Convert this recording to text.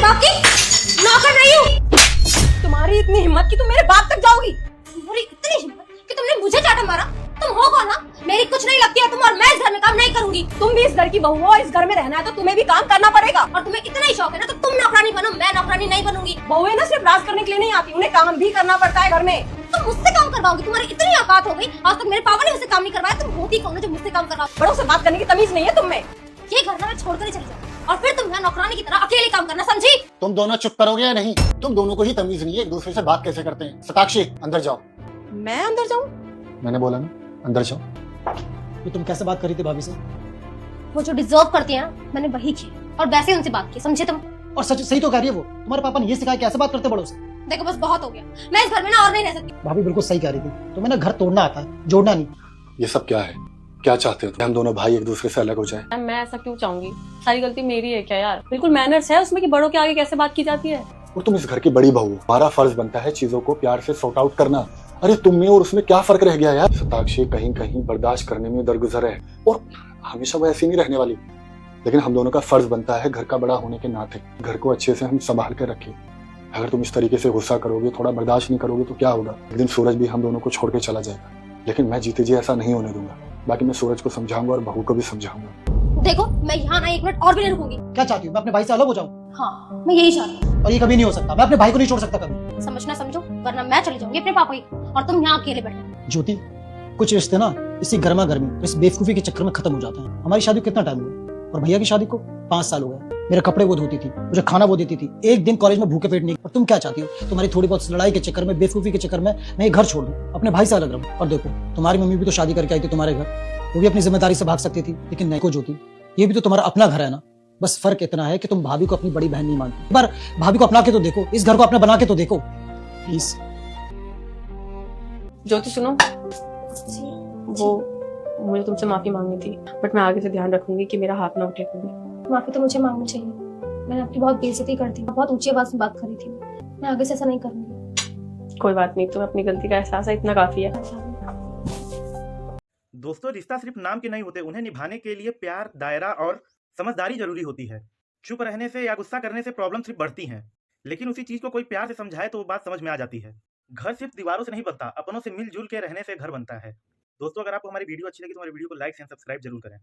बाप की नौकर नहीं हूँ। तुम्हारी इतनी हिम्मत कि तुम मेरे बाप तक जाओगी? तुम्हारी इतनी हिम्मत कि तुमने मुझे चाटा मारा? तुम हो कौन ना? मेरी कुछ नहीं लगती है तुम, और मैं इस घर में काम नहीं करूंगी। तुम भी इस घर की बहू हो, इस घर में रहना है तो तुम्हें भी काम करना पड़ेगा। और तुम्हें इतना ही शौक है ना तो तुम नौकरानी बनो, मैं नौकरानी नहीं बनूंगी। बहुएं ना सिर्फ राज करने के लिए नहीं आती, उन्हें काम भी करना पड़ता है घर में। तुम मुझसे काम करवाओगी? तुम्हारी इतनी औकात हो गई, आज तक मेरे पापा ने मुझसे काम नहीं करवाया। तुम होती कौन है जो मुझसे काम करवाओ? बड़ों से बात करने की तमीज नहीं है तुम में। ये घर ना मैं छोड़कर ही चली जाऊँ और फिर तुम यहाँ नौकरानी की तरह अकेले काम करना, समझी? तुम दोनों चुप करोगे या नहीं? तुम दोनों को ही तमीज नहीं है एक दूसरे से बात कैसे करते हैं। सताक्षी अंदर जाओ। मैं अंदर जाऊँ? मैंने बोला ना अंदर जाओ। तो तुम कैसे बात करी थी भाभी से? वो जो डिजर्व करती है ना मैंने वही किया, और वैसे उनसे बात की, समझे तुम? और सच सही तो कह रही है वो। तुम्हारे पापा ने ये सिखाया कैसे बात करते बड़ों से। देखो बस बहुत हो गया, मैं इस घर में ना और नहीं रह सकती। भाभी बिल्कुल सही कह रही थी, तुम्हें ना घर तोड़ना आता है, जोड़ना नहीं। ये सब क्या है? क्या चाहते हो? हम दोनों भाई एक दूसरे से अलग हो जाए? मैम मैं ऐसा क्यों चाहूंगी? सारी गलती मेरी है क्या यार? बिल्कुल मैनर्स है उसमें कि बड़ों के आगे कैसे बात की जाती है। और तुम इस घर की बड़ी बहू हो, हमारा फर्ज बनता है चीजों को प्यार से सॉर्ट आउट करना। अरे तुम में और उसमें क्या फर्क रह गया यार? सताक्षी कहीं कहीं बर्दाश्त करने में दरगुजर है और हमेशा वो ऐसी नहीं रहने वाली। लेकिन हम दोनों का फर्ज बनता है घर का बड़ा होने के नाते घर को अच्छे से हम संभाल के रखें। अगर तुम इस तरीके से गुस्सा करोगे, थोड़ा बर्दाश्त नहीं करोगे तो क्या होगा? एक दिन सूरज भी हम दोनों को छोड़ के चला जाएगा, लेकिन मैं जीते जी ऐसा नहीं होने दूंगा। बाकी मैं सूरज को समझाऊंगा और बहू को भी समझाऊंगा। देखो मैं यहाँ ना एक मिनट और भी नहीं रुकूंगी। क्या चाहती हूँ? मैं अपने भाई से अलग हो जाऊँ? हाँ मैं यही चाहती हूँ। और ये कभी नहीं हो सकता। मैं अपने भाई को नहीं छोड़ सकता कभी। समझना समझो, वरना मैं चली जाऊंगी अपने पापा की और तुम यहाँ अकेले बैठे। ज्योति, कुछ रिश्ते ना इसी गर्मा गर्मी इस बेवकूफी के चक्कर में खत्म हो जाते हैं। हमारी शादी को कितना टाइम हुआ और भैया की शादी को 5 साल हो गए। मेरे कपड़े वो धोती थी, मुझे खाना वो देती थी, एक दिन कॉलेज में भूखे पेट नहीं। और तुम क्या चाहती हो? तुम्हारी थोड़ी बहुत लड़ाई के चक्कर में, बेवकूफी के चक्कर में मैं ये घर छोड़ दूं, अपने भाई से अलग रहूं। और देखो तुम्हारी मम्मी भी तो शादी करके आई थी तुम्हारे घर, वो भी अपनी जिम्मेदारी से भाग सकती थी, लेकिन नहीं को ज्योति, ये भी तो तुम्हारा अपना घर है ना। बस फर्क इतना है कि तुम भाभी को अपनी बड़ी बहन नहीं मानती। एक बार भाभी को अपना के तो देखो, इस घर को अपना बना के तो देखो प्लीज। ज्योति सुनो, वो मुझे तुमसे माफी मांगनी थी, बट मैं आगे से ध्यान रखूंगी कि मेरा हाथ ना उठे कभी। माफी तो मुझे मांगनी चाहिए, मैंने आपकी बहुत बेइज्जती कर दी, बहुत ऊंची आवाज में बात करी थी। मैं आगे से ऐसा नहीं करूंगी। कोई बात नहीं, तुम्हें अपनी गलती का एहसास है, इतना काफी है। दोस्तों, रिश्ता सिर्फ नाम के नहीं होते, उन्हें निभाने के लिए प्यार, दायरा और समझदारी जरूरी होती है। चुप रहने से या गुस्सा करने से प्रॉब्लम सिर्फ बढ़ती हैं, लेकिन उसी चीज को कोई प्यार से समझाए तो वो बात समझ में आ जाती है। घर सिर्फ दीवारों से नहीं बनता, अपनों से मिलजुल के रहने से घर बनता है। दोस्तों, अगर आपको हमारी वीडियो अच्छी लगी तो हमारी वीडियो को लाइक एंड सब्सक्राइब जरूर करें।